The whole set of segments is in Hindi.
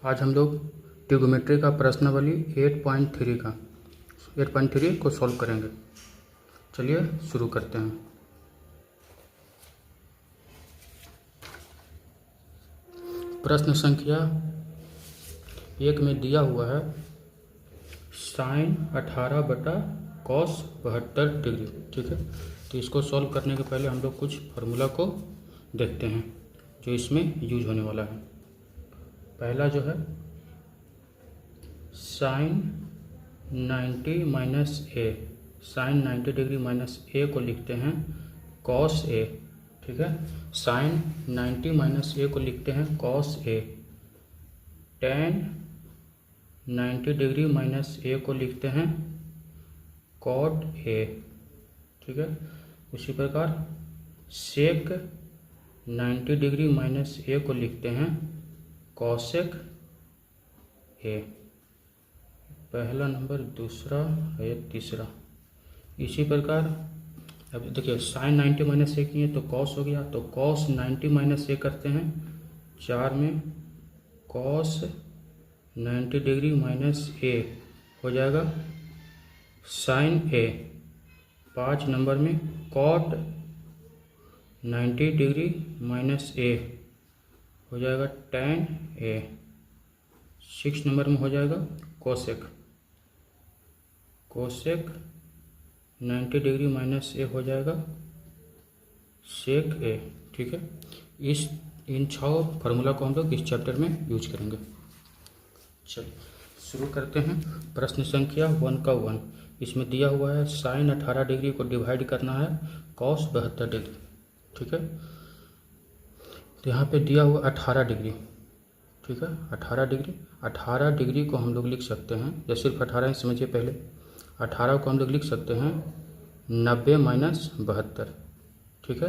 आज हम लोग ट्रिग्नोमेट्री का प्रश्नावली 8.3 को सॉल्व करेंगे। चलिए शुरू करते हैं। प्रश्न संख्या 1 में दिया हुआ है साइन 18/cos72 डिग्री। ठीक है, तो इसको सॉल्व करने के पहले हम लोग कुछ फार्मूला को देखते हैं जो इसमें यूज होने वाला है। पहला जो है साइन 90 माइनस ए, साइन 90 डिग्री माइनस ए को लिखते हैं कॉस ए। ठीक है, साइन 90 माइनस ए को लिखते हैं cos A. Ten 90 degree minus ए को लिखते हैं कॉट ए। ठीक है, उसी प्रकार सेक 90 डिग्री माइनस ए को लिखते हैं कॉसेक ए। पहला नंबर, दूसरा है तीसरा। इसी प्रकार अब देखिए साइन 90 माइनस ए किए तो कॉस हो गया, तो कॉस 90 माइनस ए करते हैं 4 में कॉस 90 डिग्री माइनस ए हो जाएगा साइन ए। 5 नंबर में कॉट 90 डिग्री माइनस ए हो जाएगा टेन ए। 6 नंबर में हो जाएगा कोसेक, कोसेक 90 डिग्री माइनस ए हो जाएगा सेक ए। ठीक है, इन 6 फार्मूला को हम लोग इस चैप्टर में यूज करेंगे। चलिए शुरू करते हैं। प्रश्न संख्या 1 का 1 इसमें दिया हुआ है साइन 18 डिग्री को डिवाइड करना है कॉस 72 डिग्री। ठीक है, तो यहाँ पे दिया हुआ 18 डिग्री। ठीक है, 18 डिग्री को हम लोग लिख सकते हैं, या सिर्फ 18 ही समझिए। पहले 18 को हम लोग लिख सकते हैं 90 माइनस 72। ठीक है,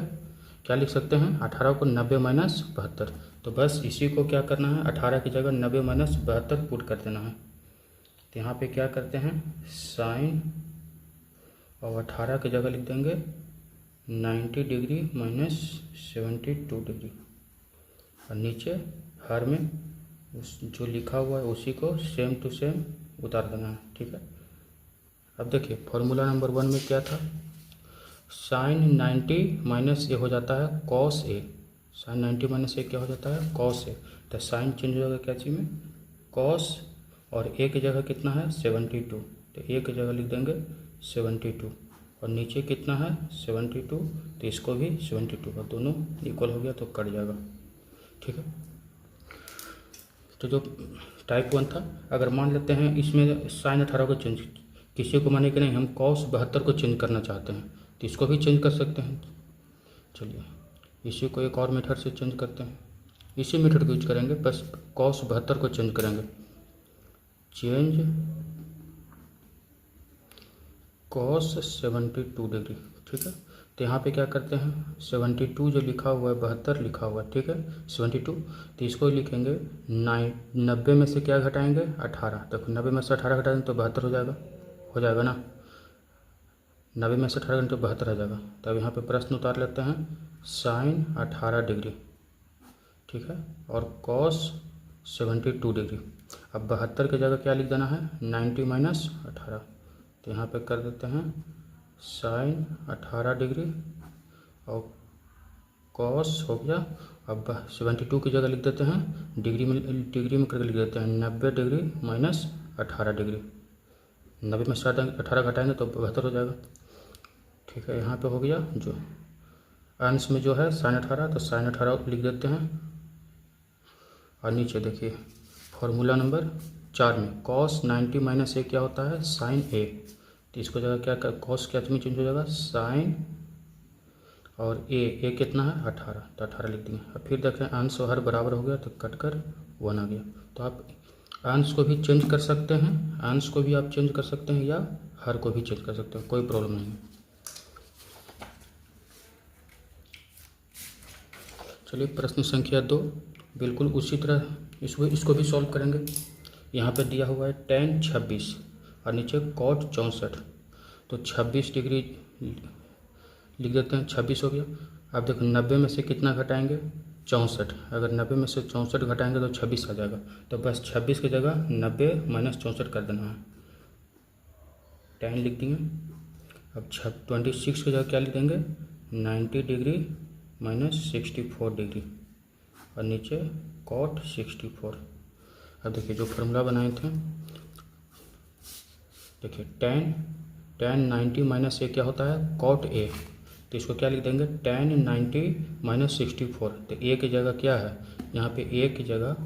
क्या लिख सकते हैं 18 को 90 माइनस 72। तो बस इसी को क्या करना है, 18 की जगह 90 माइनस 72 पुट कर देना है। तो यहाँ पे क्या करते हैं साइन और 18 की जगह लिख देंगे 90 डिग्री माइनस 72 डिग्री, और नीचे हर में उस जो लिखा हुआ है उसी को सेम टू सेम उतार देना है। ठीक है, अब देखिए फॉर्मूला नंबर 1 में क्या था, साइन 90 माइनस ए हो जाता है कॉस ए। साइन 90 माइनस ए क्या हो जाता है कॉस ए। तो साइन चेंज हो जाएगा क्या चीज़ में, कॉस, और ए की जगह कितना है 72, तो ए की जगह लिख देंगे 72, और नीचे कितना है 72, तो इसको भी 72, और दोनों इक्वल हो गया तो कट जाएगा। ठीक है, तो जो टाइप 1 था, अगर मान लेते हैं इसमें साइन 18 को चेंज, किसी को माने कि नहीं हम कॉस 72 को चेंज करना चाहते हैं तो इसको भी चेंज कर सकते हैं। चलिए इसी को एक और मेथड से चेंज करते हैं, इसी मेथड को यूज करेंगे, बस कॉस 72 को चेंज करेंगे। Change cos 72 degree. ठीक है, तो यहाँ पे क्या करते हैं 72 जो लिखा हुआ है 72 लिखा हुआ है। ठीक है, 72, तो इसको लिखेंगे 90 में से क्या घटाएंगे 18। देखो 90 में से 18 घटाएंगे तो 72 हो जाएगा ना, 90 में से 18 घटाएंगे तो 72 हो जाएगा। तो अब यहाँ पे प्रश्न उतार लेते हैं साइन 18 डिग्री। ठीक है, और कॉस 72 डिग्री। अब 72 की जगह क्या लिख देना है 90 माइनस 18, तो यहाँ पे कर देते हैं साइन 18 डिग्री और कॉस हो गया। अब 72 की जगह लिख देते हैं डिग्री में करके लिख देते हैं 90 डिग्री माइनस 18 डिग्री। 90 में से 18 घटाएंगे तो 72 हो जाएगा। ठीक है, यहाँ पे हो गया, जो अंश में जो है साइन 18, तो साइन 18 लिख देते हैं, और नीचे देखिए फॉर्मूला नंबर 4 में कॉस 90 माइनस ए क्या होता है साइन ए। तो इसको जगह क्या कर, कॉस क्या में चेंज हो जाएगा साइन, और ए कितना है 18, तो 18 लिख देंगे। अब फिर देखें अंश और हर बराबर हो गया तो कट कर 1 आ गया। तो आप अंश को भी चेंज कर सकते हैं, अंश को भी आप चेंज कर सकते हैं, या हर को भी चेंज कर सकते हैं, कोई प्रॉब्लम नहीं है। चलिए प्रश्न संख्या 2 बिल्कुल उसी तरह इसको भी सॉल्व करेंगे। यहाँ पे दिया हुआ है टेन 26 और नीचे कॉट 64, तो 26 डिग्री लिख देते हैं, 26 हो गया। अब देखो 90 में से कितना घटाएंगे 64, अगर 90 में से 64 घटाएंगे तो 26 आ जाएगा। तो बस 26 की जगह 90 माइनस 64 कर देना है, 10 लिख देंगे। अब 26 की जगह क्या लिख देंगे, 90 डिग्री माइनस 64 डिग्री और नीचे कॉट 64। अब देखिए जो फार्मूला बनाए थे, देखिए tan 90 माइनस ए क्या होता है, कॉट ए। तो इसको क्या लिख देंगे, tan 90 माइनस 64। तो ए की जगह क्या है, यहाँ पे ए की जगह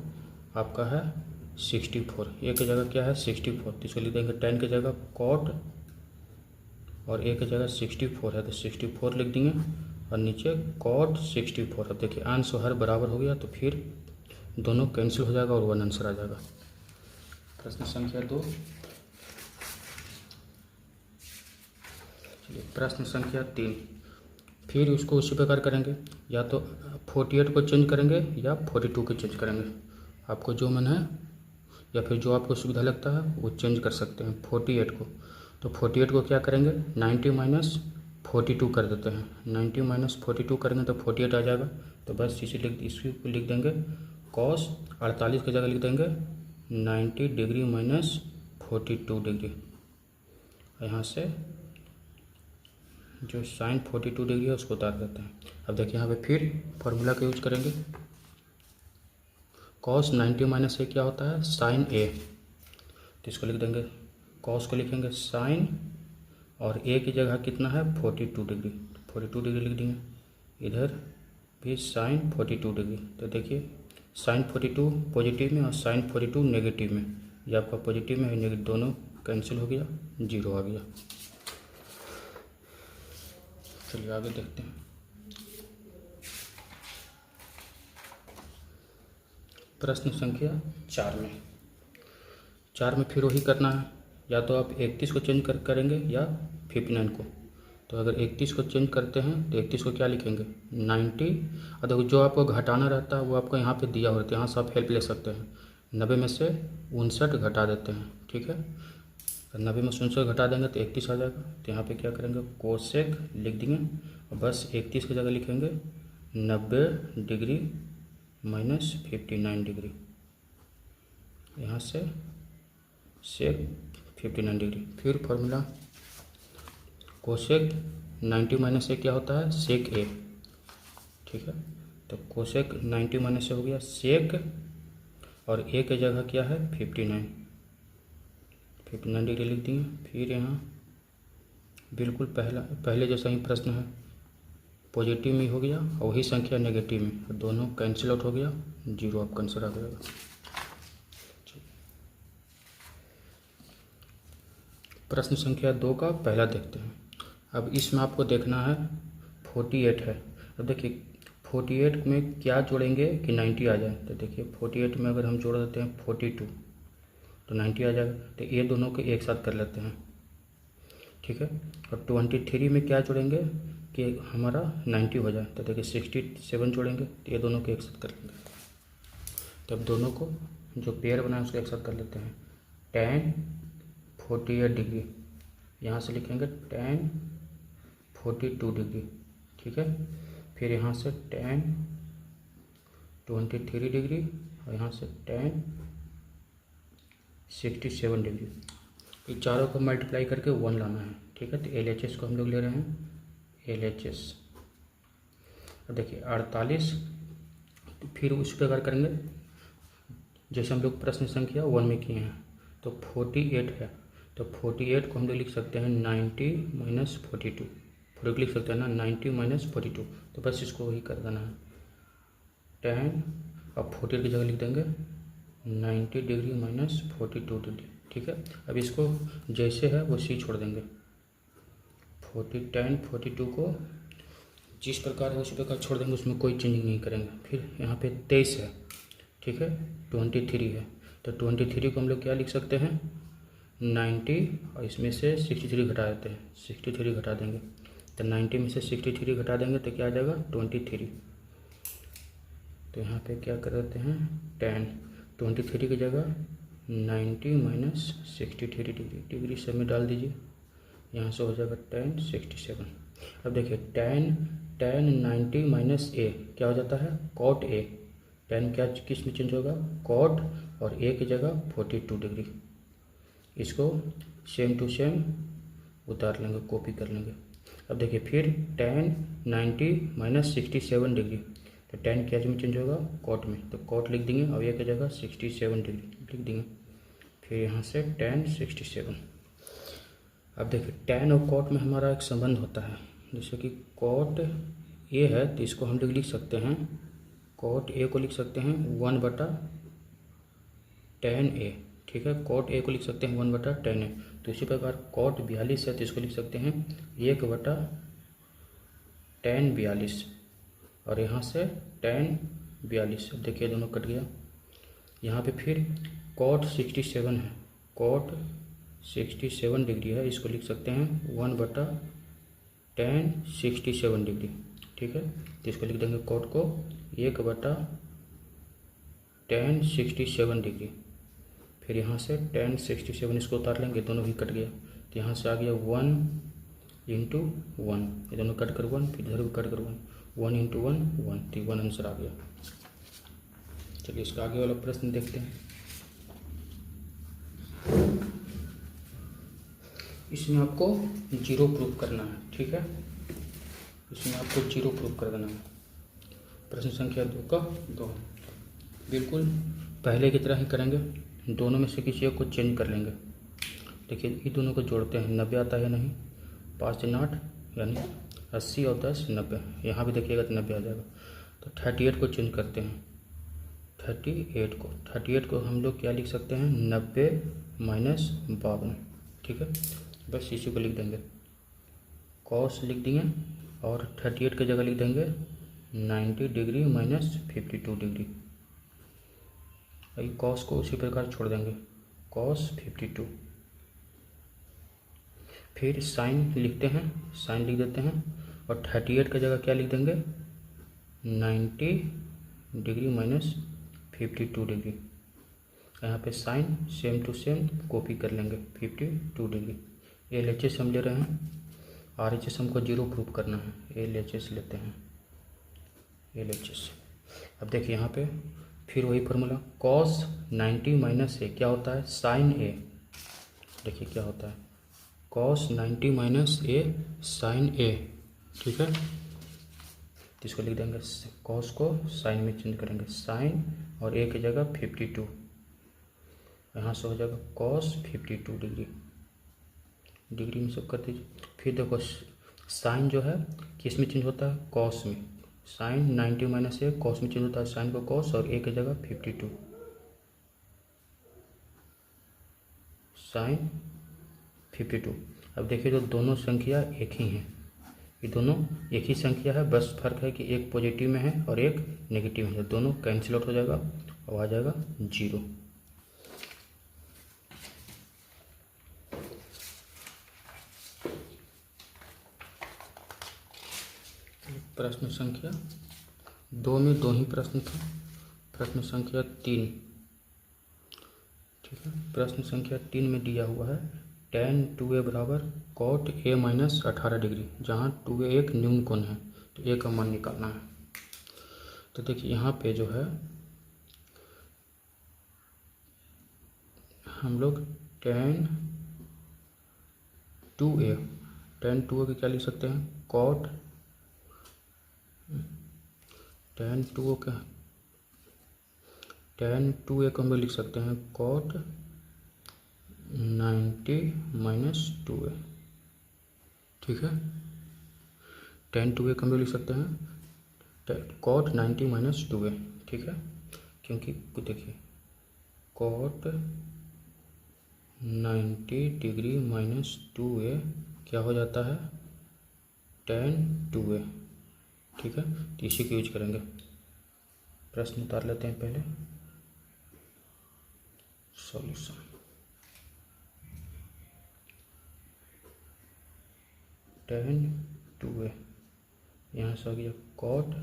आपका है 64, ए की जगह क्या है 64। तो इसको लिख देंगे tan की जगह कॉट और ए की जगह 64 है तो 64 लिख देंगे और नीचे कॉट 64। अब देखिए अंश हर बराबर हो गया तो फिर दोनों कैंसिल हो जाएगा और वन आंसर आ जाएगा। प्रश्न संख्या 2। चलिए प्रश्न संख्या 3, फिर उसको उसी प्रकार करेंगे, या तो 48 को चेंज करेंगे या 42 को चेंज करेंगे, आपको जो मन है या फिर जो आपको सुविधा लगता है वो चेंज कर सकते हैं 48 को। तो 48 को क्या करेंगे, 90 माइनस 42 कर देते हैं, 90 माइनस 42 करेंगे तो 48 आ जाएगा। तो बस इसको लिख देंगे कॉस 48 की जगह लिख देंगे 90 डिग्री माइनस 42 डिग्री, यहाँ से जो साइन 42 डिग्री है उसको उतार देते हैं। अब देखिए यहाँ पे फिर फार्मूला का यूज करेंगे, कॉस 90 माइनस ए क्या होता है, साइन ए। तो इसको लिख देंगे, कॉस को लिखेंगे साइन और ए की जगह कितना है 42 डिग्री, 42 डिग्री लिख देंगे। इधर भी साइन 42 डिग्री। तो देखिए साइन 42 पॉजिटिव में और साइन 42 नेगेटिव में, ये आपका पॉजिटिव में है नेगेटिव, दोनों कैंसिल हो गया, 0 आ गया। चलिए आगे देखते हैं। प्रश्न संख्या 4 में फिर वही करना है, या तो आप 31 को चेंज करेंगे या 59 को। तो अगर 31 को चेंज करते हैं तो 31 को क्या लिखेंगे 90, और देखो जो आपको घटाना रहता है वो आपको यहाँ पे दिया होता है, यहाँ से आप हेल्प ले सकते हैं। 90 में से 59 घटा देते हैं, ठीक है। 90 में 59 घटा देंगे तो 31 आ जाएगा। तो यहाँ पे क्या करेंगे, कोसेक लिख देंगे और बस 31 की जगह लिखेंगे 90 डिग्री माइनस 59 डिग्री, यहाँ से सेक 59 डिग्री। फिर फार्मूला कोसेक 90 माइनस ए क्या होता है, सेक ए, ठीक है। तो कोसेक 90 माइनस ए हो गया सेक और ए की जगह क्या है 59 डिग्री लिख देंगे। फिर यहाँ बिल्कुल पहले जैसा ही प्रश्न है, पॉजिटिव में हो गया और वही संख्या नेगेटिव में, दोनों कैंसिल आउट हो गया, 0 आपका आंसर आ जाएगा। प्रश्न संख्या 2 का पहला देखते हैं। अब इसमें आपको देखना है 48 है। अब देखिए 48 में क्या जोड़ेंगे कि 90 आ जाए। तो देखिए 48 में अगर हम जोड़ देते हैं 42 तो 90 आ जाएगा। तो ये दोनों को एक साथ कर लेते हैं, ठीक है। और 23 में क्या जोड़ेंगे कि हमारा 90 हो जाए। तो देखिए 67 जोड़ेंगे तो ये दोनों को एक साथ कर लेंगे। तब दोनों को जो पेयर बनाए उसको एक साथ कर लेते हैं। tan 48 डिग्री, यहाँ से लिखेंगे tan 42 डिग्री, ठीक है। फिर यहाँ से tan 23 डिग्री और यहाँ से tan 67 डिग्री। ये चारों को मल्टीप्लाई करके 1 लाना है, ठीक है। तो LHS को हम लोग ले रहे हैं LHS। अब देखिए 48, फिर उस प्रकार करेंगे जैसे हम लोग प्रश्न संख्या 1 में किए हैं। तो 48 है तो 48 को हम लोग लिख सकते हैं 90 माइनस 42, फर्क लिख सकते हैं ना 90 माइनस 42। तो बस इसको वही कर देना है tan, अब 48 की जगह लिख देंगे 90 डिग्री माइनस 42 डिग्री, ठीक है। अब इसको जैसे है वो सी छोड़ देंगे, tan 42 को जिस प्रकार है उसी प्रकार छोड़ देंगे, उसमें कोई चेंजिंग नहीं करेंगे। फिर यहाँ पे 23 है, ठीक है, 23 है। तो 23 को हम लोग क्या लिख सकते हैं 90 और इसमें से 63 घटा देते हैं, 63 घटा देंगे। तो 90 में से 63 घटा देंगे तो क्या आ जाएगा 23। तो यहाँ पे क्या कर देते हैं tan 23 की जगह 90 माइनस 63 डिग्री से में डाल दीजिए, यहाँ से हो जाएगा tan 67। अब देखिए tan tan 90 माइनस ए क्या हो जाता है cot ए। tan क्या किस में चेंज होगा cot और ए की जगह 42 डिग्री। इसको सेम टू सेम उतार लेंगे, कॉपी कर लेंगे। अब देखिए फिर tan 90 माइनस 67 डिग्री, तो tan क्या में चेंज होगा cot में, तो cot लिख देंगे और ये की जगह 67 डिग्री लिख देंगे। फिर यहाँ से tan 67। अब देखिए tan और cot में हमारा एक संबंध होता है, जैसे कि cot ए है तो इसको हम लोग लिख सकते हैं, cot ए को लिख सकते हैं 1/tan ए। ठीक है, cot ए को लिख सकते हैं 1/tan ए। तो इसी प्रकार cot 42 है तो इसको लिख सकते हैं 1/tan 42 और यहाँ से tan 42। अब देखिए दोनों कट गया। यहाँ पे फिर cot 67 है, cot 67 डिग्री है, इसको लिख सकते हैं 1/tan 67 डिग्री। ठीक है, तो इसको लिख देंगे cot को 1/tan 67 डिग्री। फिर यहाँ से tan 67 इसको उतार लेंगे, दोनों भी कट गया, तो यहाँ से आ गया 1 × 1, ये दोनों कट कर 1, फिर इधर भी कट कर 1, 1 × 1 1, तो 1 आंसर आ गया। चलिए इसका आगे वाला प्रश्न देखते हैं। इसमें आपको 0 प्रूफ करना है। ठीक है, इसमें आपको 0 प्रूफ कर देना है। प्रश्न संख्या 2 का 2 बिल्कुल पहले की तरह ही करेंगे, दोनों में से किसी एक को चेंज कर लेंगे। देखिए ये दोनों को जोड़ते हैं, 90 आता है नहीं, 5 × 8 यानी 80 और 10 90, यहाँ भी देखिएगा तो 90 आ जाएगा। तो 38 को चेंज करते हैं, 38 को हम लोग क्या लिख सकते हैं 90 माइनस 52। ठीक है, बस इसी को लिख देंगे, cos लिख देंगे और 38 की जगह लिख देंगे 90 डिग्री माइनस 52 डिग्री। अभी cos को उसी प्रकार छोड़ देंगे, cos 52। फिर साइन लिखते हैं, साइन लिख देते हैं और 38 की जगह क्या लिख देंगे 90 डिग्री माइनस 52 डिग्री। यहाँ पे sine same to same copy कर लेंगे 52 डिग्री। LHS हम ले रहे हैं, RHS हमको 0 प्रूफ करना है, LHS लेते हैं LHS। अब देखिए यहाँ पे फिर वही फार्मूला, cos 90 माइनस ए क्या होता है साइन ए। देखिए क्या होता है cos 90 माइनस ए साइन ए। ठीक है, तो इसको लिख देंगे, cos को साइन में चेंज करेंगे, साइन और ए की जगह 52, यहाँ से हो जाएगा cos 52 डिग्री, डिग्री में सब कर दीजिए। फिर देखो साइन जो है किस में चेंज होता है cos में, साइन 90 माइनस ए cos में चेंज होता है, साइन को cos और ए की जगह 52, साइन 52। अब देखिए जो दोनों संख्या एक ही हैं, ये दोनों एक ही संख्या है, बस फर्क है कि एक पॉजिटिव में है और एक नेगेटिव में है, दोनों कैंसिल आउट हो जाएगा और आ जाएगा 0। प्रश्न संख्या 2 में 2 ही प्रश्न थे। प्रश्न संख्या 3, ठीक है, प्रश्न संख्या 3 में दिया हुआ है tan 2a बराबर cot a माइनस 18 डिग्री, जहाँ 2a एक न्यून कोण है, तो a का मान निकालना है। तो देखिए यहाँ पे जो है हम लोग tan 2a के क्या लिख सकते हैं cot tan 2a को हम लोग लिख सकते हैं cot 90 माइनस 2a। ठीक है, tan 2a को हम लोग लिख सकते हैं cot 90 माइनस 2a। ठीक है, क्योंकि देखिए cot 90 डिग्री माइनस 2a क्या हो जाता है tan 2a। ठीक है, तो इसी को यूज करेंगे। प्रश्न उतार लेते हैं पहले, सॉल्यूशन। tan 2a यहाँ से आ गया cot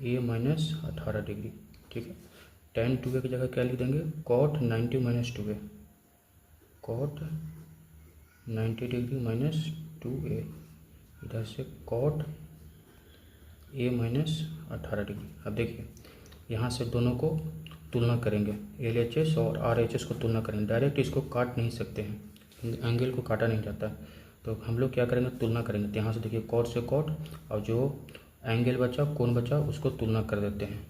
a माइनस 18 डिग्री। ठीक है, tan 2a की जगह क्या लिख देंगे cot 90 minus 2a, cot 90 degree minus 2a, इधर से cot ए माइनस 18 डिग्री। अब देखिए यहाँ से दोनों को तुलना करेंगे, LHS और RHS को तुलना करेंगे। डायरेक्ट इसको काट नहीं सकते हैं, एंगल को काटा नहीं जाता, तो हम लोग क्या करेंगे, तुलना करेंगे। तो यहाँ से देखिए कॉट से कॉट, और जो एंगल बचा, कोण बचा, उसको तुलना कर देते हैं।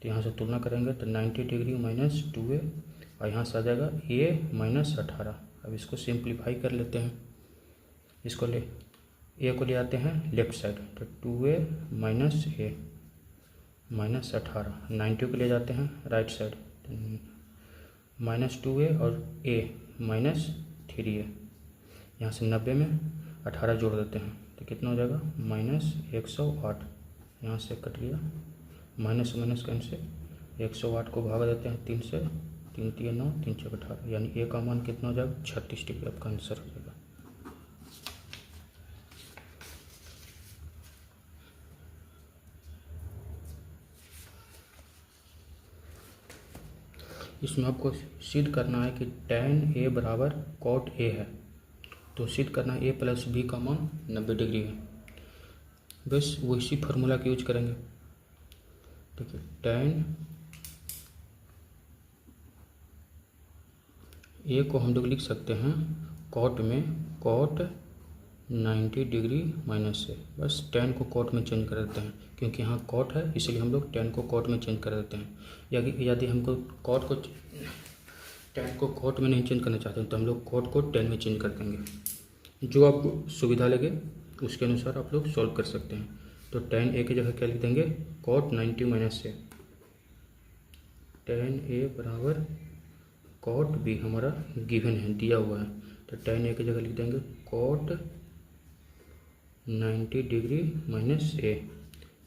तो यहाँ से तुलना करेंगे तो 90 डिग्री माइनस 2A, और यहाँ से आ जाएगा A माइनस 18। अब इसको सिंप्लीफाई कर लेते हैं, इसको A को ले आते हैं लेफ्ट साइड, तो 2A माइनस A माइनस 18, 90 को ले जाते हैं राइट साइड, माइनस 2A और A माइनस 3A। यहाँ से 90 में 18 जोड़ देते हैं तो कितना हो जाएगा, माइनस 108। यहाँ से कट गया, माइनस माइनस कैंसिल, 108 को भाग देते हैं 3 से, 3 3 9, 3 6 18, यानी A का मान कितना हो जाएगा, 36 डिग्री आपका आंसर हो जाएगा। इसमें आपको सिद्ध करना है कि tan A बराबर cot A है, तो सिद्ध करना है A प्लस B का मान 90 डिग्री है। बस वही फार्मूला का यूज करेंगे। देखिए tan A को हम लोग लिख सकते हैं cot में cot 90 डिग्री माइनस से, बस tan को cot में चेंज कर देते हैं, क्योंकि यहाँ cot है इसलिए हम लोग tan को cot में चेंज कर देते हैं। यदि हमको tan को cot में नहीं चेंज करना चाहते हैं तो हम लोग cot को tan में चेंज कर देंगे। जो आपको सुविधा लगे उसके अनुसार आप लोग सॉल्व कर सकते हैं। तो tan A की जगह क्या लिख देंगे, cot 90 माइनस से, tan A बराबर cot B हमारा गिवन है, दिया हुआ है, तो tan A की जगह लिख देंगे cot 90 डिग्री माइनस A।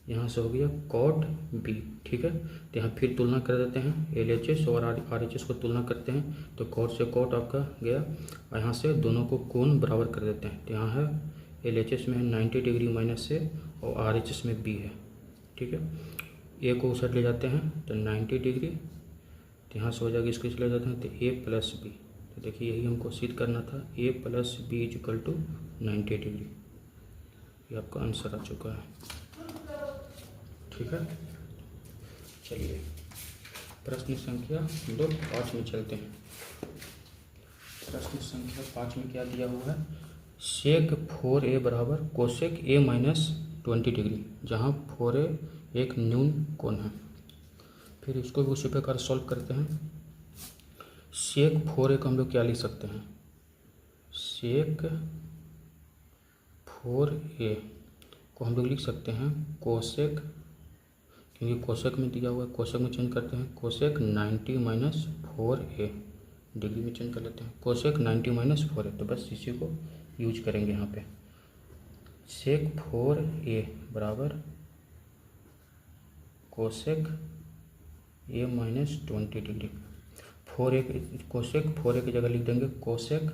यहाँ से हो गया cot B, ठीक है। तो यहाँ फिर तुलना कर देते हैं, LHS और RHS को तुलना करते हैं, तो cot से cot आपका गया, और यहाँ से दोनों को कोण बराबर कर देते हैं। तो यहाँ है LHS में 90 डिग्री माइनस से और RHS में B है, ठीक है। A को उस साइड ले जाते हैं तो 90 डिग्री, तो यहाँ से हो जाएगा, इसको ले जाते हैं तो A प्लस B। तो देखिए यही हमको सिद्ध करना था, A plus B is equal to 90 degree. ये आपका आंसर आ चुका है, ठीक है। चलिए प्रश्न संख्या 5 में चलते हैं। प्रश्न संख्या 5 में क्या दिया हुआ है, सेक 4A बराबर कोसेक A माइनस 20 डिग्री, जहाँ 4A एक न्यून कोण है। फिर इसको भी उसी प्रकार सॉल्व करते हैं। सेक 4A को हम लोग क्या लिख सकते हैं, सेक 4A को हम लोग लिख सकते हैं कोसेक, क्योंकि कोसेक में दिया हुआ है, कोसेक में चेंज करते हैं, कोसेक 90 माइनस 4A, डिग्री में चेंज कर लेते हैं, कोसेक 90 माइनस 4A। तो बस इसी को यूज करेंगे यहाँ पे। सेक 4A बराबर cosec A minus 20 degree. 4A cosec 4A की जगह लिख देंगे कोसेक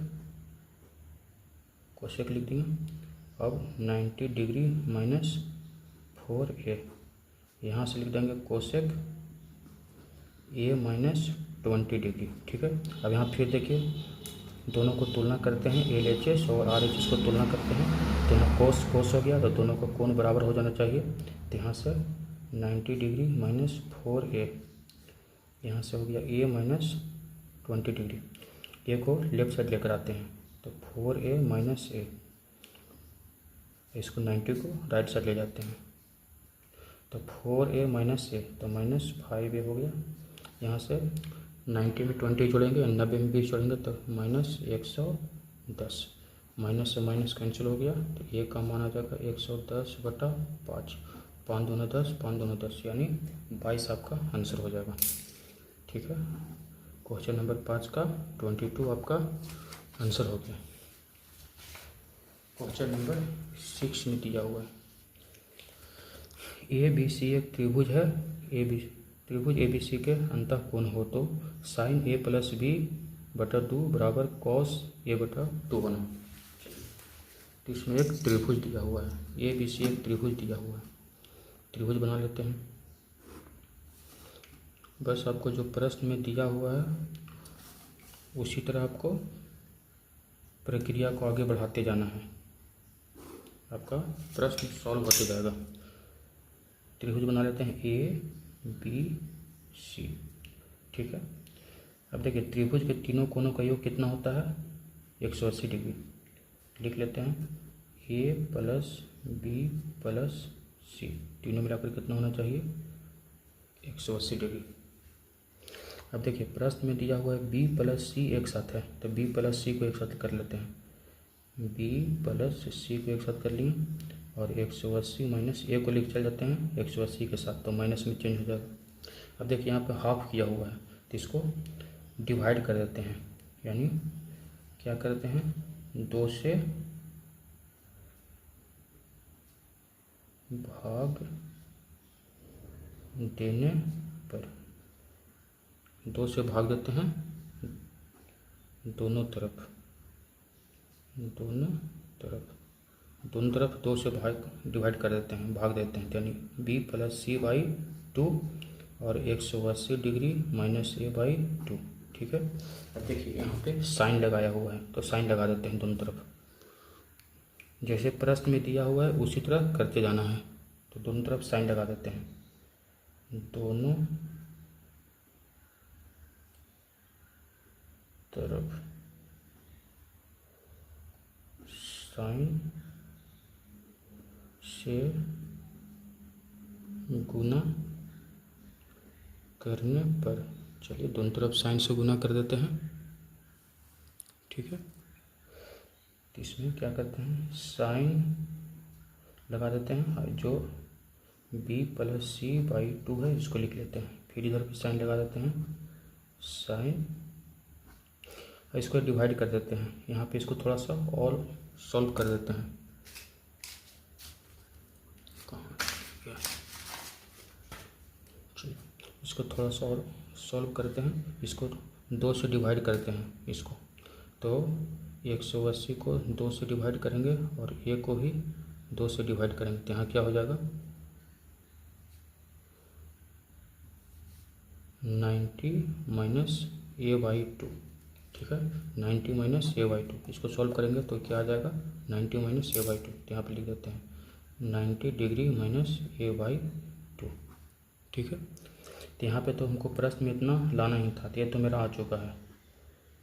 लिख देंगे। अब 90 डिग्री माइनस 4A, यहाँ से लिख देंगे कोसेक A माइनस 20 डिग्री, ठीक है। अब यहाँ फिर देखिए दोनों को तुलना करते हैं, LHS और RHS को तुलना करते हैं, तो यहाँ कोस हो गया, तो दोनों का कोण बराबर हो जाना चाहिए। तो यहाँ से 90 डिग्री माइनस 4A, यहाँ से हो गया A माइनस 20 डिग्री। A को लेफ्ट साइड लेकर आते हैं, तो 4A माइनस A, इसको 90 को राइट साइड ले जाते हैं, तो 4A माइनस A, तो माइनस 5A हो गया। यहाँ से 90 में 20 जोड़ेंगे, 90 में 20 जोड़ेंगे तो माइनस 110, माइनस से माइनस कैंसिल हो गया, तो A का मान आ जाएगा 110/5, 5 दूना 10, 5 दूना 10, यानी 22 आपका आंसर हो जाएगा, ठीक है। क्वेश्चन नंबर 5 का 22 आपका आंसर हो गया। क्वेश्चन नंबर 6 में दिया हुआ है, ABC एक त्रिभुज है, त्रिभुज ABC के अंतः कोण हो तो साइन A प्लस B बटा 2 बराबर कॉस A बटा 2 बना। तो इसमें एक त्रिभुज दिया हुआ है, ABC एक त्रिभुज दिया हुआ है, त्रिभुज बना लेते हैं। बस आपको जो प्रश्न में दिया हुआ है उसी तरह आपको प्रक्रिया को आगे बढ़ाते जाना है, आपका प्रश्न सॉल्व होते जाएगा। त्रिभुज बना लेते हैं ए बी सी, ठीक है। अब देखिए त्रिभुज के तीनों कोनों का योग कितना होता है 180 डिग्री। लिख लेते हैं ए प्लस बी प्लस सी, तीनों मिलाकर कितना होना चाहिए 180 डिग्री। अब देखिए प्रश्न में दिया हुआ है बी प्लस सी एक साथ है, तो बी प्लस सी को एक साथ कर लेते हैं, बी प्लस सी को एक साथ कर लिए और 180 माइनस ए को लिख चल जाते हैं 180 के साथ, तो माइनस में चेंज हो जाएगा। अब देखिए यहाँ पे हाफ किया हुआ है तो इसको डिवाइड कर देते हैं, यानी क्या करते हैं 2 से भाग देने पर 2 से भाग देते हैं दोनों तरफ 2 से डिवाइड कर देते हैं, भाग देते हैं, यानी बी प्लस सी बाई 2 और 180 डिग्री माइनस ए बाई 2, ठीक है। अब देखिए यहाँ पे साइन लगाया हुआ है तो साइन लगा देते हैं दोनों तरफ, जैसे प्रश्न में दिया हुआ है उसी तरह करते जाना है, तो दोनों तरफ साइन लगा देते हैं, दोनों तरफ साइन से गुना करने पर, चलिए दोनों तरफ साइन से गुना कर देते हैं, ठीक है। तो इसमें क्या करते हैं साइन लगा देते हैं, जो b प्लस सी बाई 2 है इसको लिख लेते हैं, फिर इधर भी साइन लगा देते हैं साइन, इसको डिवाइड कर देते हैं, यहाँ पे इसको थोड़ा सा और सॉल्व कर देते हैं, इसको थोड़ा सा और सॉल्व करते हैं, इसको 2 से डिवाइड करते हैं इसको, तो 180 को 2 से डिवाइड करेंगे और ए को भी 2 से डिवाइड करेंगे, तो यहाँ क्या हो जाएगा 90 माइनस ए बाई 2, ठीक है, 90 माइनस ए बाई 2, इसको सॉल्व करेंगे तो क्या आ जाएगा 90 माइनस ए बाई 2, तो यहाँ पर लिख देते हैं 90 डिग्री माइनस ए बाई 2, ठीक है। तो यहाँ पे तो हमको प्रश्न में इतना लाना ही था, तो ये तो मेरा आ चुका है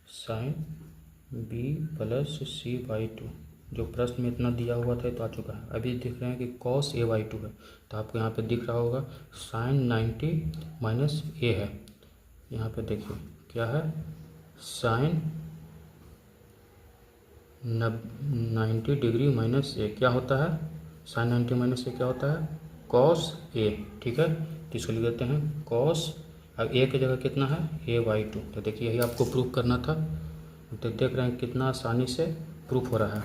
sine B plus C by 2, जो प्रश्न में इतना दिया हुआ था तो आ चुका है। अभी दिख रहे हैं कि कॉस ए बाई 2 है, तो आपको यहाँ पे दिख रहा होगा साइन 90 माइनस ए है, यहाँ पे देखिए क्या है साइन 90 डिग्री माइनस ए, क्या होता है साइन 90 माइनस ए क्या होता है कॉस ए, ठीक है। तो इसको लिख देते हैं कॉस, अब ए की जगह कितना है ए बाई 2, तो देखिए यही आपको प्रूफ करना था, तो देख रहे हैं कितना आसानी से प्रूफ हो रहा है।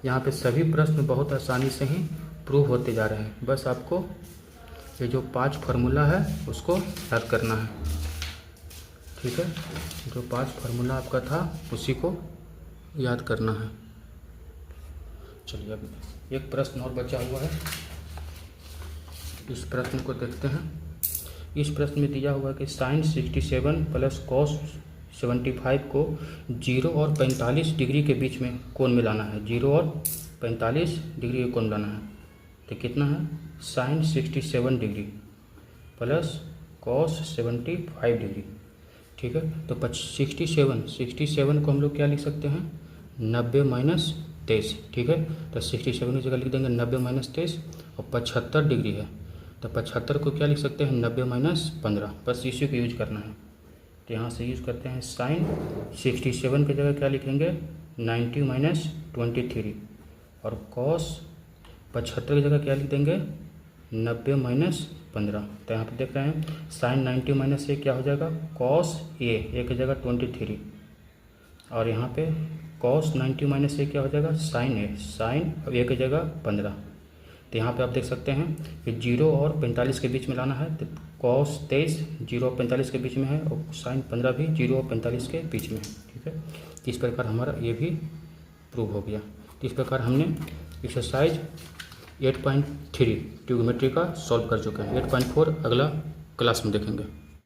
यहाँ पे सभी प्रश्न बहुत आसानी से ही प्रूफ होते जा रहे हैं, बस आपको ये जो 5 फार्मूला है उसको याद करना है, ठीक है, जो 5 फार्मूला आपका था उसी को याद करना है। चलिए अब एक प्रश्न और बचा हुआ है, इस प्रश्न को देखते हैं। इस प्रश्न में दिया हुआ है कि साइन 67 प्लस कॉस 75 को 0 और 45 डिग्री के बीच में कोण मिलाना है, 0 और 45 डिग्री का कोण मिलाना है, तो कितना है sine 67 degree plus cos 75 degree, ठीक है। तो 67 को हम लोग क्या लिख सकते हैं 90 माइनस 23, ठीक है। तो 67 की जगह लिख देंगे 90 माइनस 23, और 75 डिग्री है तो 75 को क्या लिख सकते हैं 90 माइनस 15, बस इसी को यूज करना है। तो यहाँ से यूज़ करते हैं साइन 67 की जगह क्या लिखेंगे 90 माइनस 23, और कॉस 75 की जगह क्या लिख देंगे 90 माइनस 15। तो यहाँ पे देख रहे हैं साइन 90 माइनस ए क्या हो जाएगा कॉस ए की जगह 23, और यहाँ पे कॉस 90 माइनस ए क्या हो जाएगा साइन ए, साइन अब ए की जगह 15। तो यहाँ पे आप देख सकते हैं कि 0 और 45 के बीच में लाना है, तो कॉस 23 0 और 45 के बीच में है, और साइन 15 भी 0 और 45 के बीच में है, ठीक है। इस प्रकार हमारा ये भी प्रूव हो गया। तो इस प्रकार हमने एक्सरसाइज 8.3 ट्रिग्नोमेट्री का सॉल्व कर चुके हैं। 8.4 अगला क्लास में देखेंगे।